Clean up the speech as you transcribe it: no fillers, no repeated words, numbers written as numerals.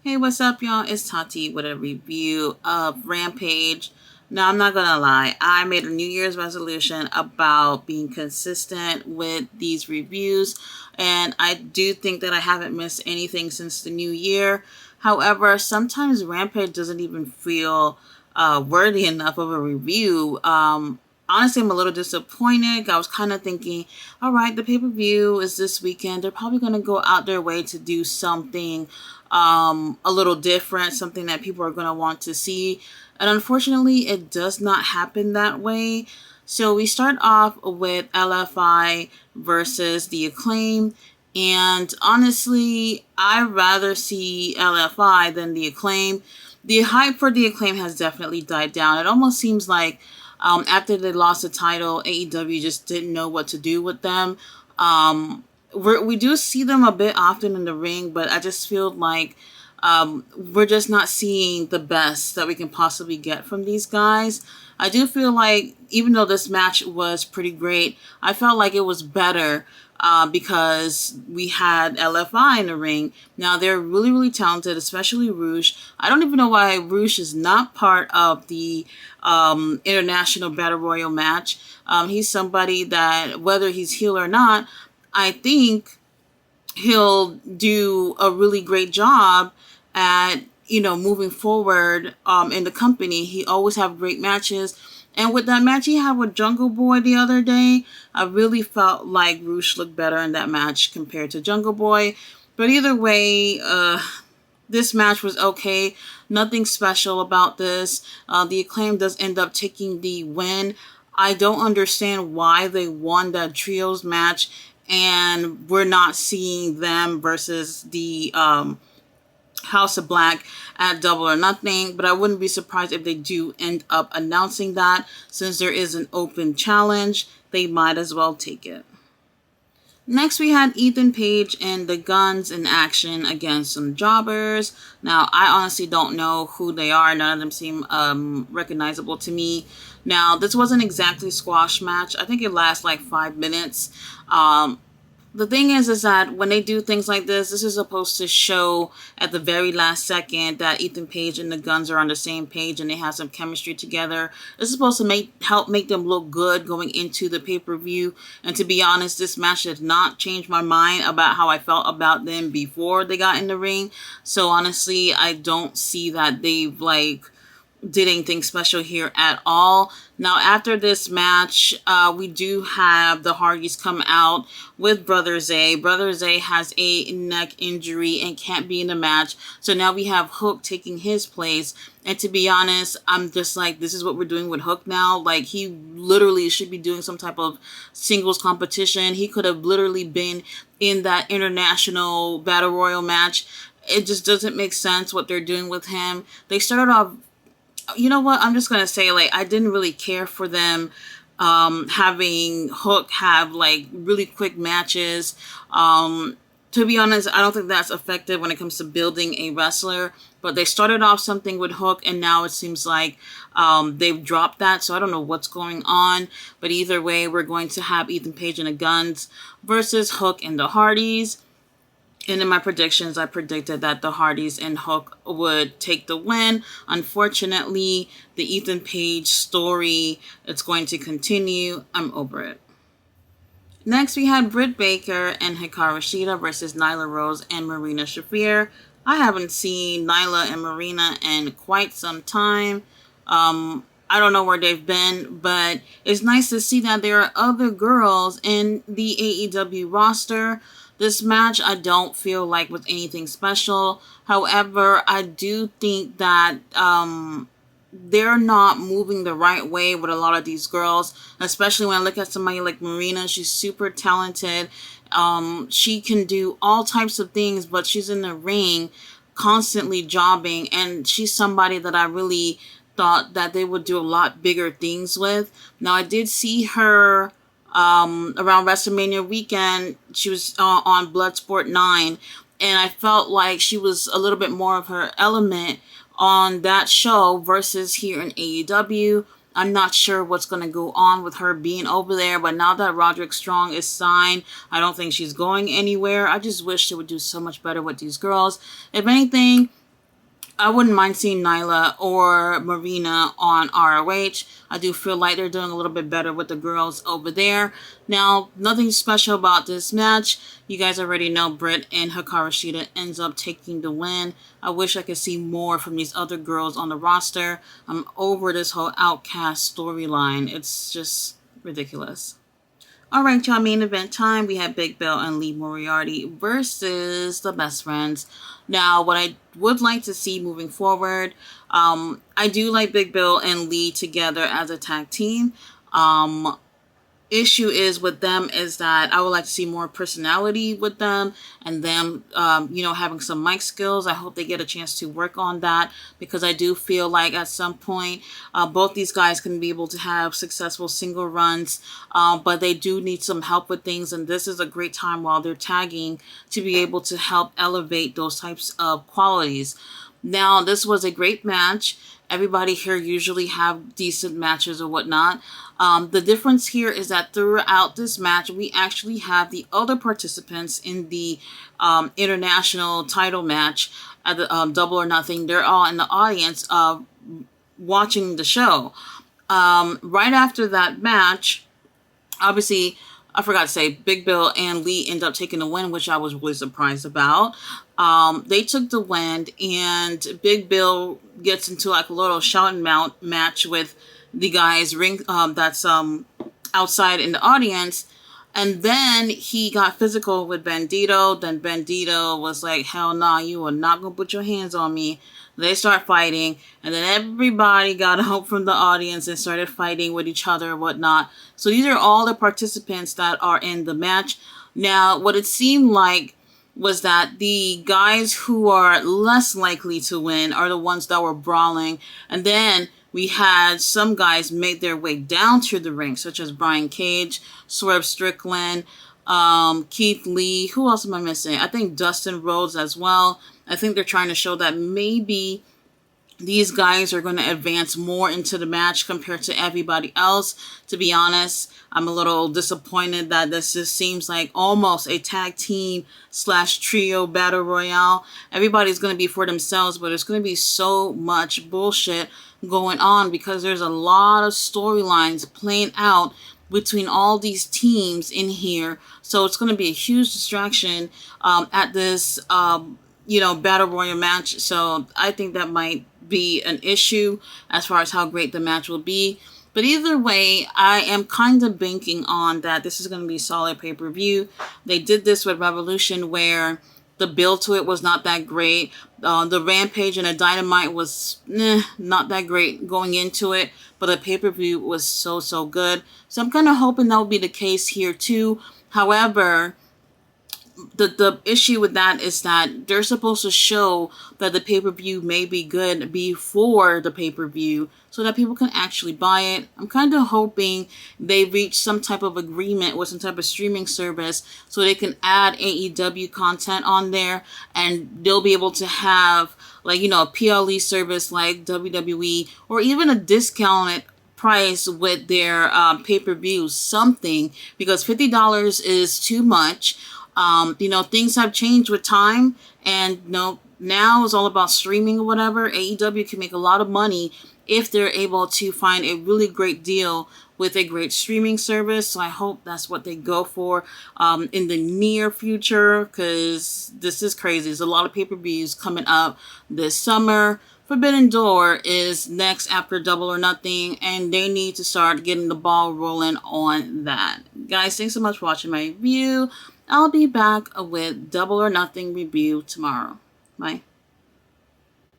Hey, what's up, y'all? It's Tati with a review of Rampage. Now, I'm not gonna lie, I made a New Year's resolution about being consistent with these reviews, and I do think that I haven't missed anything since the new year. However, sometimes Rampage doesn't even feel worthy enough of a review. Honestly, I'm a little disappointed. I was kind of thinking, all right, the pay-per-view is this weekend. They're probably going to go out their way to do something a little different, something that people are going to want to see. And unfortunately, it does not happen that way. So we start off with LFI versus The Acclaim. And honestly, I'd rather see LFI than The Acclaim. The hype for The Acclaim has definitely died down. It almost seems like after they lost the title, AEW just didn't know what to do with them. We do see them a bit often in the ring, but I just feel like we're just not seeing the best that we can possibly get from these guys. I do feel like, even though this match was pretty great, I felt like it was better because we had LFI in the ring. Now, they're really, really talented, especially Rouge. I don't even know why Rouge is not part of the International Battle Royal match. He's somebody that, whether he's heel or not, I think he'll do a really great job at, moving forward in the company. He always have great matches. And with that match he had with Jungle Boy the other day, I really felt like Rouge looked better in that match compared to Jungle Boy. But either way, this match was okay. Nothing special about this. The Acclaim does end up taking the win. I don't understand why they won that trios match and we're not seeing them versus the House of Black at Double or Nothing, but I wouldn't be surprised if they do end up announcing that. Since there is an open challenge, they might as well take it. Next, we had Ethan Page and the Guns in action against some jobbers. Now, I honestly don't know who they are. None of them seem recognizable to me. Now, this wasn't exactly a squash match. I think it lasts like 5 minutes. The thing is that when they do things like this is supposed to show at the very last second that Ethan Page and the Guns are on the same page and they have some chemistry together. It's supposed to help make them look good going into the pay-per-view. And to be honest, this match did not change my mind about how I felt about them before they got in the ring. So honestly, I don't see that they've did anything special here at all. Now, after this match, we do have the Hardys come out with Brother Zay. Brother Zay has a neck injury and can't be in the match. So now we have Hook taking his place. And to be honest, I'm just like, this is what we're doing with Hook now. Like, he literally should be doing some type of singles competition. He could have literally been in that International Battle Royal match. It just doesn't make sense what they're doing with him. They started off, you know what, I'm just going to say, I didn't really care for them having Hook have, really quick matches. To be honest, I don't think that's effective when it comes to building a wrestler. But they started off something with Hook, and now it seems like they've dropped that. So I don't know what's going on. But either way, we're going to have Ethan Page and the Guns versus Hook and the Hardys. And in my predictions, I predicted that the Hardys and Hook would take the win. Unfortunately, the Ethan Page story, it's going to continue. I'm over it. Next, we had Britt Baker and Hikaru Shida versus Nyla Rose and Marina Shafir. I haven't seen Nyla and Marina in quite some time. I don't know where they've been, but it's nice to see that there are other girls in the AEW roster. This match, I don't feel like was anything special. However, I do think that they're not moving the right way with a lot of these girls, especially when I look at somebody like Marina. She's super talented. She can do all types of things, but she's in the ring constantly jobbing, and she's somebody that I really thought that they would do a lot bigger things with. Now, I did see her around WrestleMania weekend. She was on Bloodsport 9, and I felt like she was a little bit more of her element on that show versus here in AEW. I'm not sure what's going to go on with her being over there, but now that Roderick Strong is signed, I don't think she's going anywhere. I just wish they would do so much better with these girls. If anything, I wouldn't mind seeing Nyla or Marina on ROH. I do feel like they're doing a little bit better with the girls over there. Now, nothing special about this match. You guys already know Britt and Hikaru Shida ends up taking the win. I wish I could see more from these other girls on the roster. I'm over this whole Outcast storyline. It's just ridiculous. Alright, y'all, main event time. We have Big Bill and Lee Moriarty versus the Best Friends. Now, what I would like to see moving forward, I do like Big Bill and Lee together as a tag team. Issue is with them is that I would like to see more personality with them and them, having some mic skills. I hope they get a chance to work on that because I do feel like at some point, both these guys can be able to have successful single runs, but they do need some help with things. And this is a great time while they're tagging to be able to help elevate those types of qualities. Now, this was a great match. Everybody here usually have decent matches or whatnot. The difference here is that throughout this match, we actually have the other participants in the international title match at the Double or Nothing. They're all in the audience watching the show. Right after that match, obviously, I forgot to say, Big Bill and Lee end up taking the win, which I was really surprised about. They took the win, and Big Bill gets into like a little shouting match with the guys that's outside in the audience. And then he got physical with Bandito. Then Bandito was like, hell nah, you are not going to put your hands on me. They start fighting. And then everybody got help from the audience and started fighting with each other and whatnot. So these are all the participants that are in the match. Now, what it seemed like was that the guys who are less likely to win are the ones that were brawling. And then we had some guys make their way down to the ring, such as Brian Cage, Swerve Strickland, Keith Lee. Who else am I missing? I think Dustin Rhodes as well. I think they're trying to show that maybe these guys are going to advance more into the match compared to everybody else. To be honest, I'm a little disappointed that this just seems like almost a tag team / trio battle royale. Everybody's going to be for themselves, but there's going to be so much bullshit going on because there's a lot of storylines playing out between all these teams in here. So it's going to be a huge distraction at this, battle royal match. So I think that might be an issue as far as how great the match will be. But either way, I am kind of banking on that this is going to be a solid pay-per-view. They did this with Revolution where the build to it was not that great. The Rampage and the Dynamite was not that great going into it. But the pay-per-view was so good. So I'm kind of hoping that will be the case here too. However, the issue with that is that they're supposed to show that the pay-per-view may be good before the pay-per-view so that people can actually buy it. I'm kind of hoping they reach some type of agreement with some type of streaming service so they can add AEW content on there and they'll be able to have a PLE service like WWE or even a discounted price with their pay-per-view, something, because $50 is too much. Things have changed with time, and now it's all about streaming or whatever. AEW can make a lot of money if they're able to find a really great deal with a great streaming service. So I hope that's what they go for in the near future, because this is crazy. There's a lot of pay-per-views coming up this summer. Forbidden Door is next after Double or Nothing, and they need to start getting the ball rolling on that. Guys, thanks so much for watching my review. I'll be back with Double or Nothing review tomorrow. Bye.